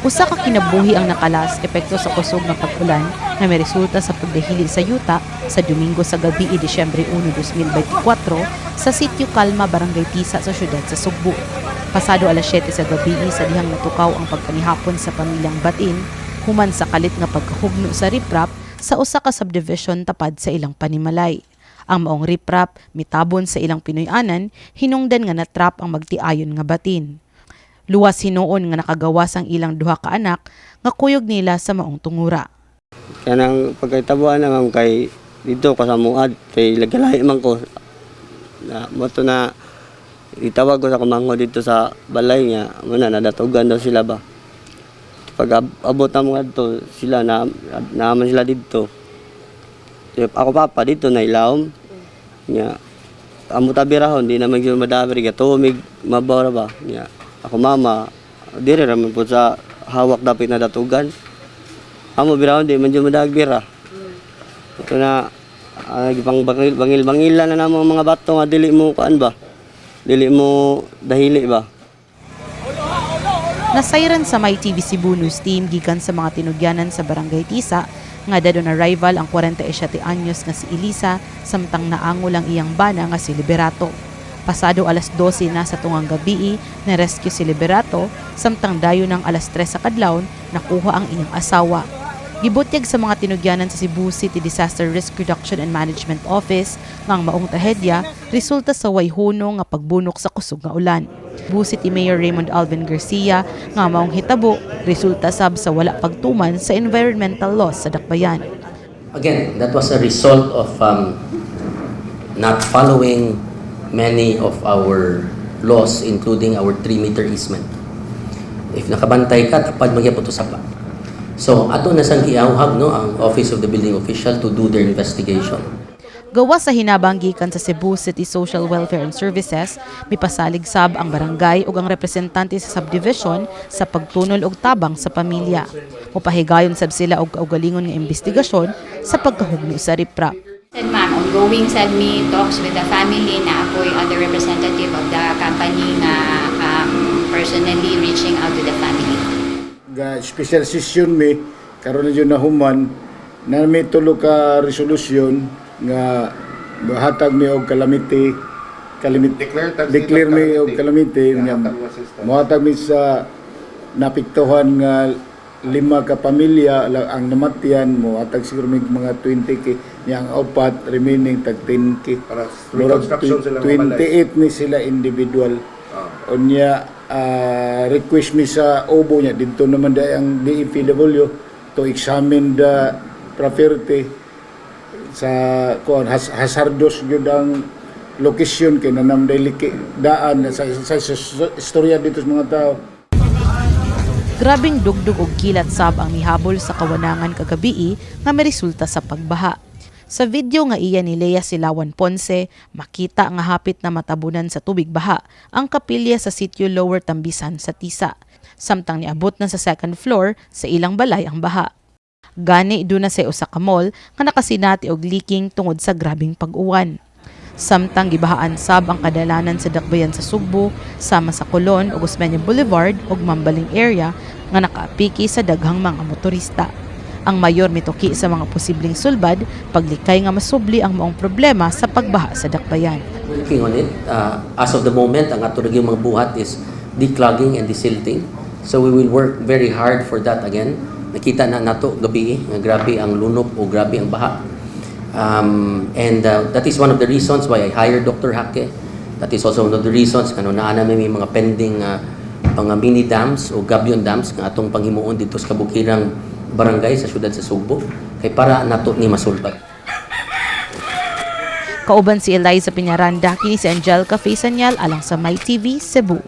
Usa ka kinabuhi ang nakalas epekto sa kusog nga pag-ulan na may resulta sa pagdahili sa yuta sa Domingo sa gabi Disyembre 1, 2024 sa Sitio Calma, Barangay Tisa sa siyudad sa Sugbo. Pasado alas 7 sa gabi sa dihang natukaw ang pagpanihapon sa pamilyang Batin human sa kalit nga pagkahugno sa riprap sa usa ka subdivision tapad sa ilang panimalay. Ang maong riprap mitabon sa ilang Pinoy-anan hinungdan nga natrap ang magtiayon nga batin. Luwas hinuon nga nakagawas ang ilang duha ka anak nga kuyog nila sa maong tungura. Kanang pagkatabuan naman kay dito ko sa muad kay lagalahi man ko na moto na itawag ko sa kamango dito sa balay niya muna nadatugan daw sila ba. Pag abot na mga to sila naman sila dito. Ako papa dito na ilawom niya. Amo tabirahon di naman gyud madabri ga tumig mabawra ba niya. Ako mama, dire raman po sa hawak dapit na datugan. Amo birahon di man jud madagbira. Ito na pang bangil-bangilan na namo mga bato nga dili mo kuan ba. Dili mo dahili ba. Nasayran sa My TV Cebu News Team gikan sa mga tinugyanan sa Barangay Tisa nga dadon arrival ang 47 anyos nga si Elisa samtang naangol ang iyang bana nga si Liberato. Pasado alas 12 na sa tungang gabi na rescue si Liberato samtang dayo ng alas 3 sa kadlawon nakuha ang iyang asawa. Gibutyag sa mga tinugyanan sa Cebu City Disaster Risk Reduction and Management Office nga ang maong trahedya resulta sa wayhuno nga pagbunok sa kusog nga ulan. Cebu City Mayor Raymond Alvin Garcia nga maong hitabo resulta sab sa wala pagtuman sa environmental laws sa dakbayan. Again, that was a result of not following many of our laws, including our 3-meter easement. If nakabantay ka, tapad magyapon to sapa. So, ato na sang giawhag no ang Office of the Building Official to do their investigation. Gawa sa hinabang gikan sa Cebu City Social Welfare and Services, mipasalig sab ang barangay ug ang representante sa subdivision sa pagtunol og tabang sa pamilya. Mopahigayon sab sila og kaugalingon nga investigasyon sa pagkahugno sa riprap. And ma'am, ongoing sad me talks with the family na ako'y other representative of the company na personally reaching out to the family. Special session mi karon na yun na human na may tulo ka resolusyon nga hatag mi og calamity declare mi og calamity mohatag mi sa napiktuhan nga 5 ka pamilya ang namatyan mo atag siguro may mga 20 ki yang upat remaining tag 10 ki para 28 ni sila individual unya request mi sa obo nya dito naman day ang DEPW to examine the property sa hazardous gyud ang location kay nanam day daan sa istorya dito sa mga tao. Grabing dugdug og kilat sab ang mihabol sa kawanangan kagabi nga may resulta sa pagbaha. Sa video nga iya ni Lea Silawan Ponce, makita nga hapit na matabunan sa tubig baha ang kapilya sa sitio Lower Tambisan sa Tisa. Samtang niabot na sa second floor sa ilang balay ang baha. Gani doon na sa usa ka mall nga nakasinati og leaking tungod sa grabing pag-uwan. Samtang gibahaan sab ang kadalanan sa dakbayan sa Sugbo, sama sa Colon ug Osmeña Boulevard ug Mambaling area nga nakaapiki sa daghang mga motorista. Ang mayor mituki sa mga posibleng sulbad paglikay nga masubli ang maong problema sa pagbaha sa dakbayan. Working on it, as of the moment, ang ato gyud mga buhat is declogging and desilting. So we will work very hard for that again. Nakita na nato gabi nga grabe ang lunop o grabe ang baha. And that is one of the reasons why I hired Dr. Hake. That is also one of the reasons kano naa may mga pending mga mini dams o gabion dams nga atong panghimuon dito sa kabukirang barangay sa siyudad sa Sugbo kay para nato ni masulbad. Kauban si Eliza Piñaranda, kini si Angelica Faisanyal alang sa My TV Cebu.